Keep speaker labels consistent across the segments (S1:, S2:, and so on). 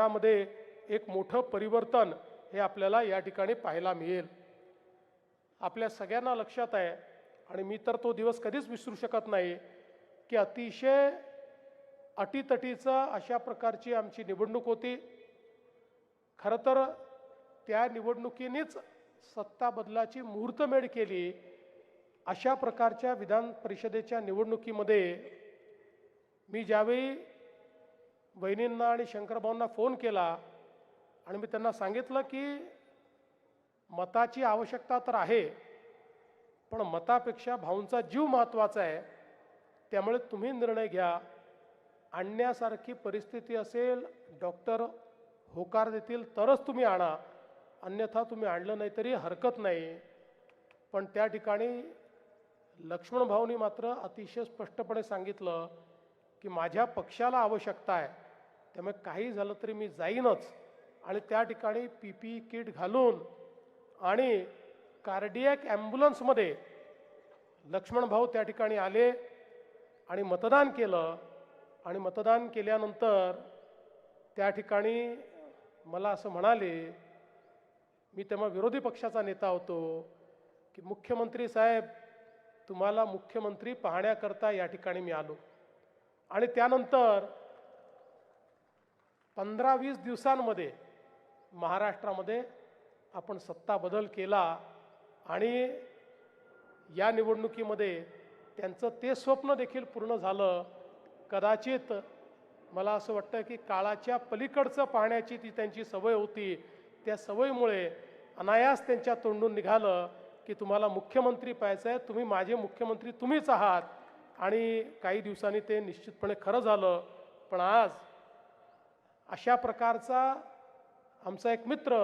S1: चेहऱ्यामध्ये एक मोठं परिवर्तन हे आपल्याला या ठिकाणी पाहायला मिळेल। आपल्या सगळ्यांना लक्षात आहे आणि मी तर तो दिवस कधीच विसरू शकत नाही की अतिशय अटीतटीचा अशा प्रकारची आमची निवडणूक होती। खरं तर त्या निवडणुकीनेच सत्ता बदलाची मुहूर्तमेढ केली। अशा प्रकारच्या विधान परिषदेच्या निवडणुकीमध्ये मी ज्यावेळी बहिणींना आणि शंकरभाऊंना फोन केला आणि मी त्यांना सांगितलं की मताची आवश्यकता तर आहे, पण मतापेक्षा भाऊंचा जीव महत्त्वाचा आहे, त्यामुळे तुम्ही निर्णय घ्या। आणण्यासारखी परिस्थिती असेल, डॉक्टर होकार देतील तरच तुम्ही आणा, अन्यथा तुम्ही आणलं नाही तरी हरकत नाही। पण त्या ठिकाणी लक्ष्मण भाऊंनी मात्र अतिशय स्पष्टपणे सांगितलं की माझ्या पक्षाला आवश्यकता आहे, त्यामुळे काही झालं तरी मी जाईनच। आणि त्या ठिकाणी PPE किट घालून आणि कार्डियक ॲम्ब्युलन्समध्ये लक्ष्मण भाऊ त्या ठिकाणी आले आणि मतदान केलं। आणि मतदान केल्यानंतर त्या ठिकाणी मला असं म्हणाले, मी तेव्हा विरोधी पक्षाचा नेता होतो, की मुख्यमंत्री साहेब तुम्हाला मुख्यमंत्री पाहण्याकरता या ठिकाणी मी आलो। आणि त्यानंतर 15-20 दिवसांमध्ये महाराष्ट्रामध्ये आपण सत्ता बदल केला आणि या निवडणुकीमध्ये त्यांचं ते स्वप्न देखील पूर्ण झालं। कदाचित मला असं वाटतं की काळाच्या पलीकडचं पाहण्याची ती त्यांची सवय होती, त्या सवयीमुळे अनायास त्यांच्या तोंडून निघालं की तुम्हाला मुख्यमंत्री पाहायचं आहे, तुम्ही माझे मुख्यमंत्री तुम्हीच आहात। आणि काही दिवसांनी ते निश्चितपणे खरं झालं। पण आज अशा प्रकारचा आमचा एक मित्र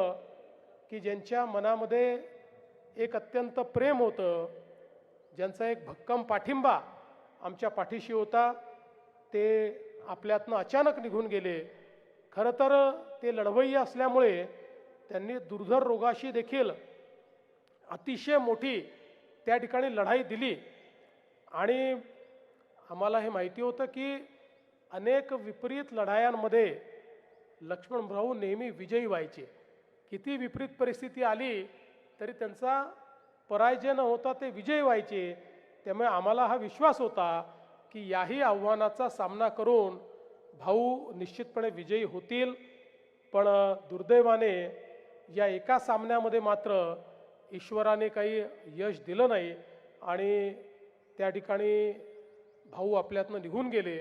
S1: की ज्यांच्या मनामध्ये एक अत्यंत प्रेम होतं, ज्यांचा एक भक्कम पाठिंबा आमच्या पाठीशी होता, ते आपल्यातनं अचानक निघून गेले। खरं तर ते लढवय्ये असल्यामुळे त्यांनी दुर्धर रोगाशी देखील अतिशय मोठी त्या ठिकाणी लढाई दिली। आणि आम्हाला हे माहिती होतं की अनेक विपरीत लढायांमध्ये लक्ष्मण भाऊ नेहमी विजयी व्हायचे। किती विपरीत परिस्थिती आली तरी त्यांचा पराजय न होता ते विजयी व्हायचे। त्यामुळे आम्हाला हा विश्वास होता की याही आव्हानाचा सामना करून भाऊ निश्चितपणे विजयी होतील। पण दुर्दैवाने या एका सामन्यामध्ये मात्र ईश्वराने काही यश दिलं नाही आणि त्या ठिकाणी भाऊ आपल्यातनं निघून गेले।